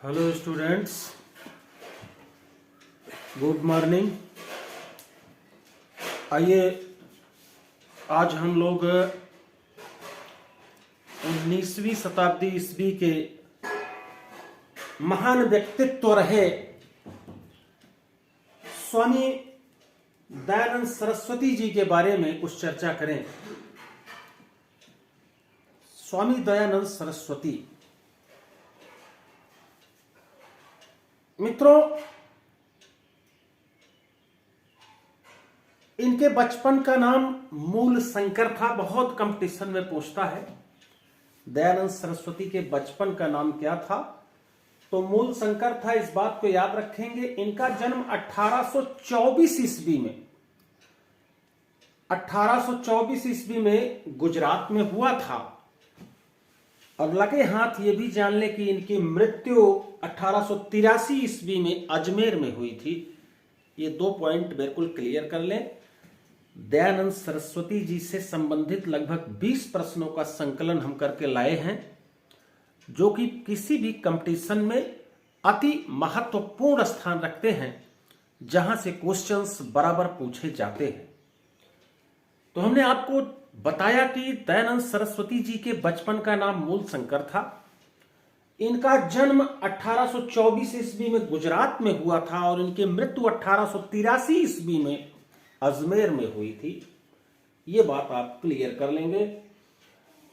Hello students, good morning. आइए आज हम लोग 19वीं शताब्दी ईस्वी के महान व्यक्तित्व रहे स्वामी दयानंद सरस्वती जी के बारे में कुछ चर्चा करें। स्वामी दयानंद सरस्वती मित्रों, इनके बचपन का नाम मूल शंकर था। बहुत कंपटीशन में पूछता है दयानंद सरस्वती के बचपन का नाम क्या था, तो मूल शंकर था। इस बात को याद रखेंगे। इनका जन्म 1824 ईस्वी में 1824 ईस्वी में गुजरात में हुआ था। और लगे हाथ ये भी जान ले कि इनकी मृत्यु 1883 ईस्वी में अजमेर में हुई थी। ये दो पॉइंट बिल्कुल क्लियर कर लें। दयानंद सरस्वती जी से संबंधित लगभग 20 प्रश्नों का संकलन हम करके लाए हैं, जो कि किसी भी कंपटीशन में अति महत्वपूर्ण स्थान रखते हैं, जहां से क्वेश्चंस बराबर पूछे जाते हैं। तो हमने आपको बताया कि दयानंद सरस्वती जी के बचपन का नाम मूल शंकर था। इनका जन्म 1824 ईस्वी में गुजरात में हुआ था और इनकी मृत्यु 1883 ईस्वी में अजमेर में हुई थी। ये बात आप क्लियर कर लेंगे।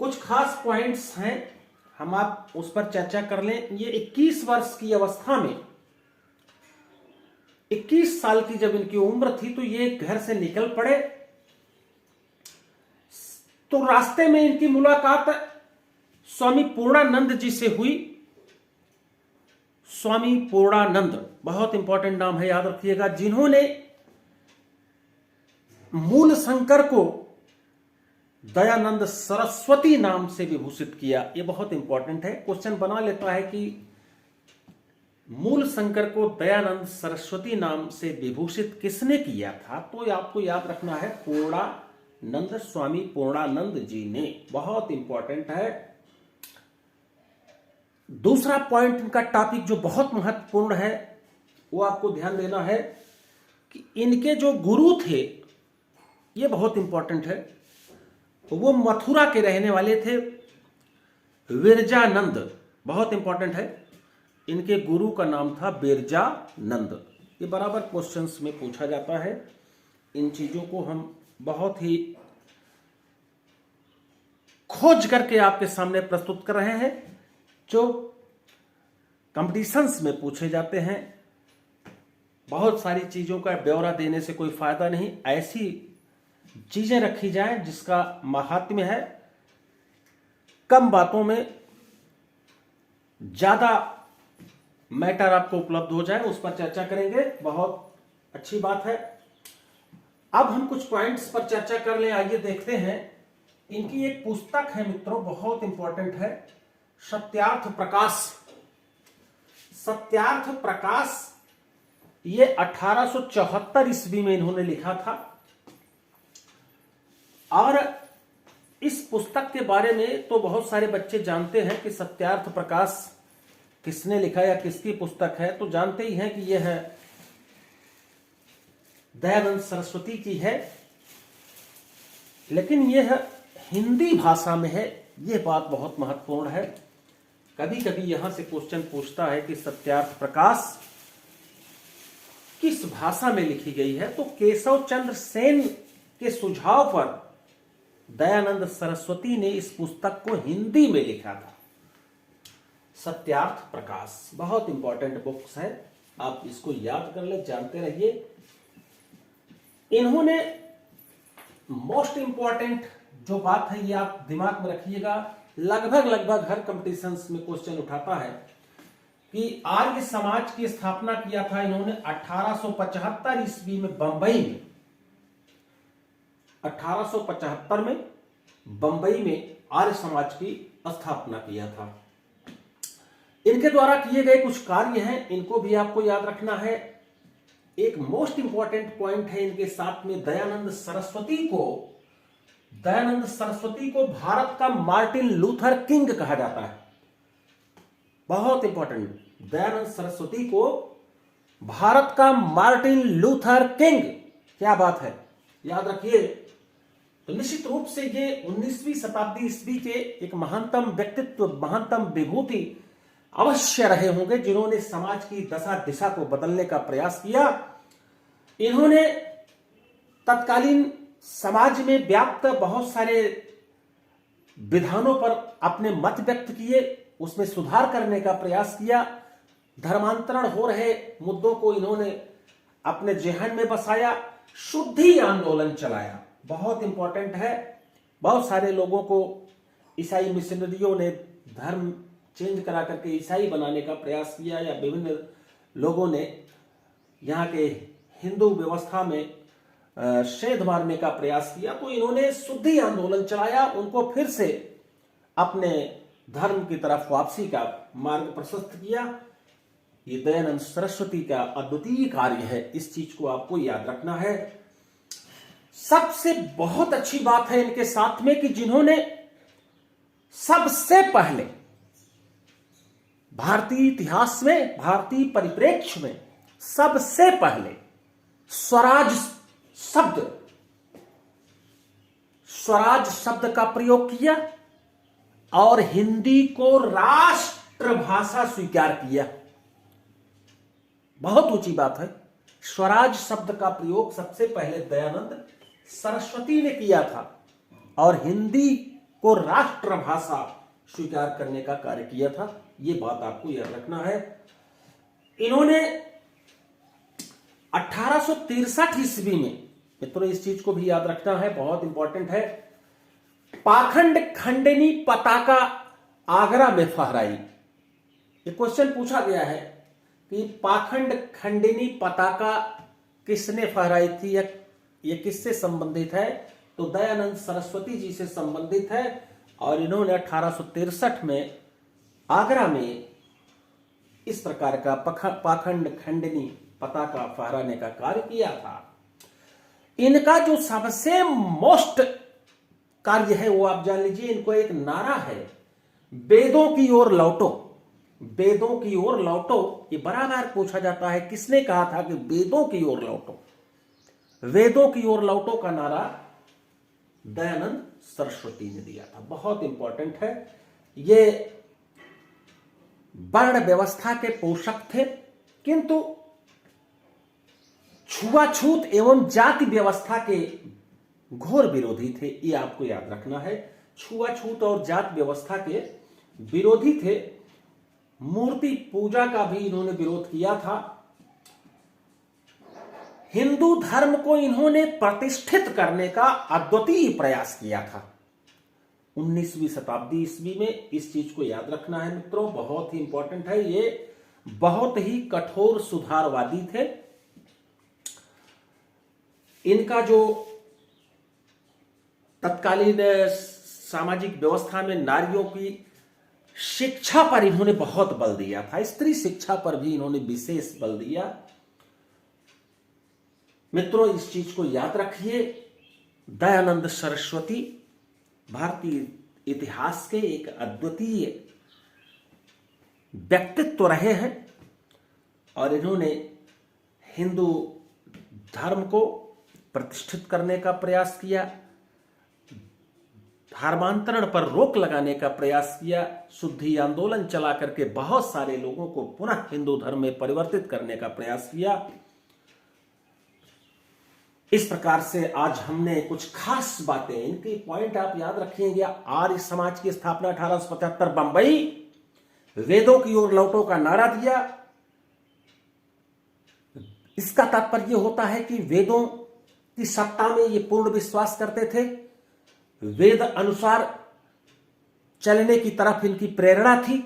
कुछ खास पॉइंट्स हैं, हम आप उस पर चर्चा कर लें। ये 21 वर्ष की अवस्था में 21 साल की जब इनकी उम्र थी तो ये घर से निकल पड़े। तो रास्ते में इनकी मुलाकात स्वामी पूर्णानंद जी से हुई। स्वामी पूर्णानंद बहुत इंपॉर्टेंट नाम है, याद रखिएगा, जिन्होंने मूल शंकर को दयानंद सरस्वती नाम से विभूषित किया। यह बहुत इंपॉर्टेंट है। क्वेश्चन बना लेता है कि मूल शंकर को दयानंद सरस्वती नाम से विभूषित किसने किया था, तो आपको याद रखना है पूर्णानंद, स्वामी पूर्णानंद जी ने। बहुत इंपॉर्टेंट है। दूसरा पॉइंट इनका टॉपिक जो बहुत महत्वपूर्ण है वो आपको ध्यान देना है कि इनके जो गुरु थे, ये बहुत इंपॉर्टेंट है, वो मथुरा के रहने वाले थे, विरजानंद। बहुत इंपॉर्टेंट है। इनके गुरु का नाम था विरजानंद। ये बराबर क्वेश्चंस में पूछा जाता है। इन चीजों को हम बहुत ही खोज करके आपके सामने प्रस्तुत कर रहे हैं, जो कंपटीशंस में पूछे जाते हैं। बहुत सारी चीजों का ब्यौरा देने से कोई फायदा नहीं। ऐसी चीजें रखी जाएं जिसका महात्म्य है, कम बातों में ज्यादा मैटर आपको उपलब्ध हो जाए, उस पर चर्चा करेंगे। बहुत अच्छी बात है। अब हम कुछ पॉइंट्स पर चर्चा कर लें। आइए देखते हैं। इनकी एक पुस्तक है मित्रों, बहुत इंपॉर्टेंट है, सत्यार्थ प्रकाश। सत्यार्थ प्रकाश ये 1874 ईस्वी में इन्होंने लिखा था। और इस पुस्तक के बारे में तो बहुत सारे बच्चे जानते हैं कि सत्यार्थ प्रकाश किसने लिखा या किसकी पुस्तक है, तो जानते ही हैं कि यह है दयानंद सरस्वती की है। लेकिन यह हिंदी भाषा में है। यह बात बहुत महत्वपूर्ण है। कभी कभी यहां से क्वेश्चन पूछता है कि सत्यार्थ प्रकाश किस भाषा में लिखी गई है, तो केशव चंद्र सेन के सुझाव पर दयानंद सरस्वती ने इस पुस्तक को हिंदी में लिखा था। सत्यार्थ प्रकाश बहुत इंपॉर्टेंट बुक्स है, आप इसको याद कर ले, जानते रहिए। इन्होंने मोस्ट इंपॉर्टेंट जो बात है ये आप दिमाग में रखिएगा, लगभग हर कंपटीशंस में क्वेश्चन उठाता है कि आर्य समाज की स्थापना किया था इन्होंने 1875 ईस्वी में बंबई में। 1875 में बंबई में आर्य समाज की स्थापना किया था। इनके द्वारा किए गए कुछ कार्य हैं, इनको भी आपको याद रखना है। एक मोस्ट इंपॉर्टेंट पॉइंट है इनके साथ में, दयानंद सरस्वती को भारत का मार्टिन लूथर किंग कहा जाता है। बहुत इंपॉर्टेंट, दयानंद सरस्वती को भारत का मार्टिन लूथर किंग, क्या बात है, याद रखिए। तो निश्चित रूप से ये 19वीं शताब्दी ईस्वी के एक महानतम व्यक्तित्व, महानतम विभूति अवश्य रहे होंगे, जिन्होंने समाज की दशा दिशा को बदलने का प्रयास किया। इन्होंने तत्कालीन समाज में व्याप्त बहुत सारे विधानों पर अपने मत व्यक्त किए, उसमें सुधार करने का प्रयास किया। धर्मांतरण हो रहे मुद्दों को इन्होंने अपने जेहन में बसाया। शुद्धि आंदोलन चलाया, बहुत इंपॉर्टेंट है। बहुत सारे लोगों को ईसाई मिशनरियों ने धर्म चेंज करा करके ईसाई बनाने का प्रयास किया, या विभिन्न लोगों ने यहाँ के हिंदू व्यवस्था में शेध मारने का प्रयास किया। तो इन्होंने शुद्धि आंदोलन चलाया, उनको फिर से अपने धर्म की तरफ वापसी का मार्ग प्रशस्त किया। ये दयानंद सरस्वती का अद्वितीय कार्य है, इस चीज को आपको याद रखना है। सबसे बहुत अच्छी बात है इनके साथ में कि जिन्होंने सबसे पहले भारतीय इतिहास में, भारतीय परिप्रेक्ष्य में सबसे पहले स्वराज शब्द का प्रयोग किया और हिंदी को राष्ट्रभाषा स्वीकार किया। बहुत ऊंची बात है। स्वराज शब्द का प्रयोग सबसे पहले दयानंद सरस्वती ने किया था और हिंदी को राष्ट्रभाषा स्वीकार करने का कार्य किया था। यह बात आपको याद रखना है। इन्होंने 1863 ईस्वी में, मित्रों इस चीज को भी याद रखना है, बहुत इंपॉर्टेंट है, पाखंड खंडनी पताका आगरा में फहराई। ये क्वेश्चन पूछा गया है कि पाखंड खंडनी पताका किसने फहराई थी, या ये किससे संबंधित है? तो दयानंद सरस्वती जी से संबंधित है। और इन्होंने 1863 में आगरा में इस प्रकार का पाखंड खंडनी पताका फहराने का कार्य किया था। इनका जो सबसे मोस्ट कार्य है वो आप जान लीजिए। इनको एक नारा है, वेदों की ओर लौटो, वेदों की ओर लौटो। ये बराबर पूछा जाता है किसने कहा था कि वेदों की ओर लौटो। वेदों की ओर लौटो का नारा दयानंद सरस्वती ने दिया था। बहुत इंपॉर्टेंट है। ये वर्ण व्यवस्था के पोषक थे, किंतु छुआछूत एवं जाति व्यवस्था के घोर विरोधी थे। ये आपको याद रखना है। छुआछूत और जाति व्यवस्था के विरोधी थे। मूर्ति पूजा का भी इन्होंने विरोध किया था। हिंदू धर्म को इन्होंने प्रतिष्ठित करने का अद्वितीय प्रयास किया था 19वीं शताब्दी ईस्वी में। इस चीज को याद रखना है मित्रों, बहुत ही इंपॉर्टेंट है। ये बहुत ही कठोर सुधारवादी थे। इनका जो तत्कालीन सामाजिक व्यवस्था में नारियों की शिक्षा पर इन्होंने बहुत बल दिया था। स्त्री शिक्षा पर भी इन्होंने विशेष बल दिया। मित्रों इस चीज को याद रखिए, दयानंद सरस्वती भारतीय इतिहास के एक अद्वितीय व्यक्तित्व रहे हैं और इन्होंने हिंदू धर्म को प्रतिष्ठित करने का प्रयास किया, धर्मांतरण पर रोक लगाने का प्रयास किया, शुद्धि आंदोलन चला करके बहुत सारे लोगों को पुनः हिंदू धर्म में परिवर्तित करने का प्रयास किया। इस प्रकार से आज हमने कुछ खास बातें, इनकी पॉइंट आप याद रखिएगा। आर्य समाज की स्थापना 1875 बंबई, वेदों की ओर लौटो का नारा दिया। इसका तात्पर्य होता है कि वेदों की सत्ता में ये पूर्ण विश्वास करते थे। वेद अनुसार चलने की तरफ इनकी प्रेरणा थी।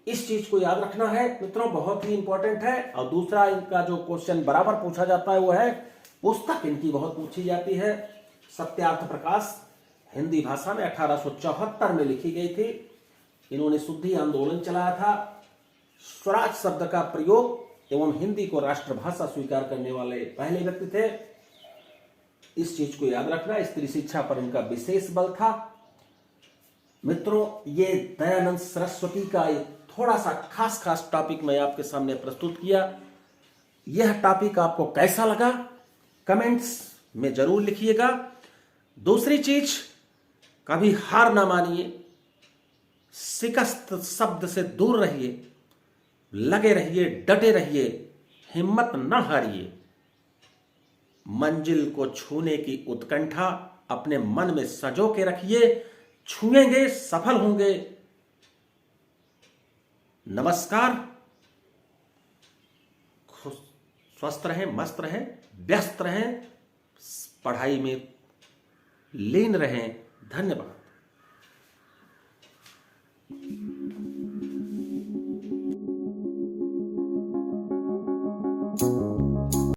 इस चीज को याद रखना है मित्रों, बहुत ही इंपॉर्टेंट है। और दूसरा इनका जो क्वेश्चन बराबर पूछा जाता है वो है, पुस्तक इनकी बहुत पूछी जाती है, सत्यार्थ प्रकाश, हिंदी भाषा में 1874 में लिखी गई थी। इन्होंने शुद्धि आंदोलन चलाया था, स्वराज शब्द का प्रयोग एवं हिंदी को राष्ट्रभाषा स्वीकार करने वाले पहले व्यक्ति थे। इस चीज को याद रखना। स्त्री शिक्षा पर इनका विशेष बल था। मित्रों ये दयानंद सरस्वती का एक थोड़ा सा खास खास टॉपिक मैं आपके सामने प्रस्तुत किया। यह टॉपिक आपको कैसा लगा कमेंट्स में जरूर लिखिएगा। दूसरी चीज, कभी हार ना मानिए, शिकस्त शब्द से दूर रहिए, लगे रहिए, डटे रहिए, हिम्मत न हारिए। मंजिल को छूने की उत्कंठा अपने मन में सजो के रखिए, छुएंगे सफल होंगे। नमस्कार। स्वस्थ रहें, मस्त रहें, व्यस्त रहें, पढ़ाई में लीन रहें। धन्यवाद।